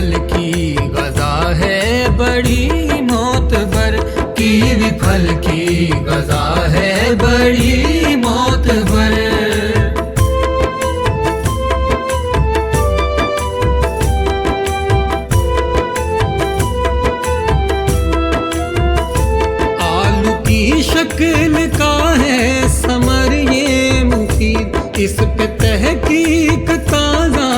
फल की गजा है बड़ी मोतबर, कीवी फल की गजा है बड़ी मोतबर। आलू की शक्ल का है समर ये मुफीद, इस पे तहकीक ताजा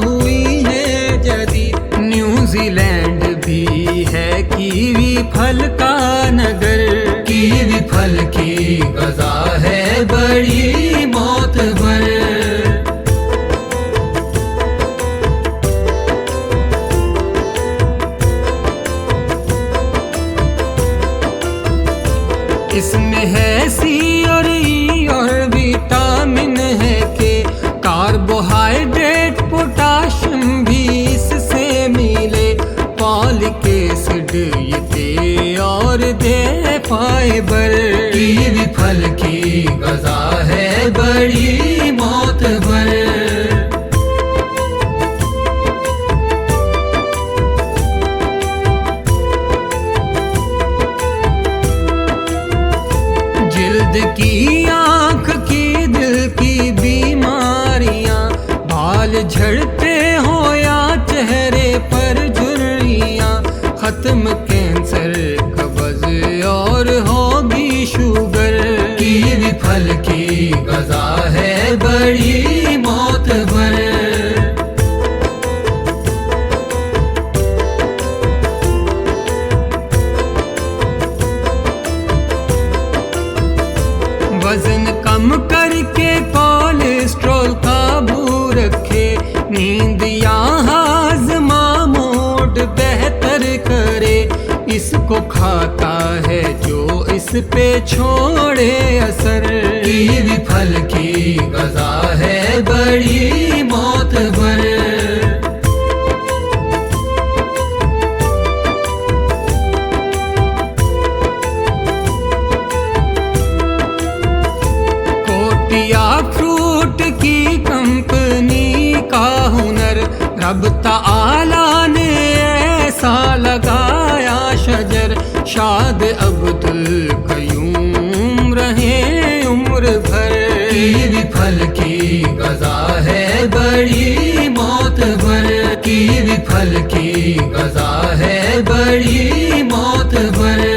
हुई है जदीद। न्यूजीलैंड भी है कीवी फल का नगर, कीवी फल की गजा है बड़ी मोतबर। इसमें है सी और ई और विटामिन है के, कार्बोहाइड्रेट पोटाशियम भी इससे मिले, फॉलिक एसिड ये दे और दे फाइबर। कीवी फल की गजा है बड़ी मोतबर। जिल्द की, आँख की, दिल की बीमारियां, बाल झड़ते हो या चेहरे पर झुर्रियां, खत्म कैंसर कब्ज और होगी शुगर। कीवी फल की गजा है बड़ी मोतबर। वजन कम करके कोलेस्ट्रॉल काबू रखे, नींद या हाजमा मोड बेहतर करे, इसको खाता है जो इस पे छोड़े असर। कीवी फल की गजा है बड़ी मोतबर। या फ्रूट की कंपनी का हुनर, रब ताला ने ऐसा लगाया शजर, शाद अब्दुल कयूम रहे उम्र भर। कीवी फल की गजा है बड़ी मोतबर, कीवी फल की गजा है बड़ी मोतबर।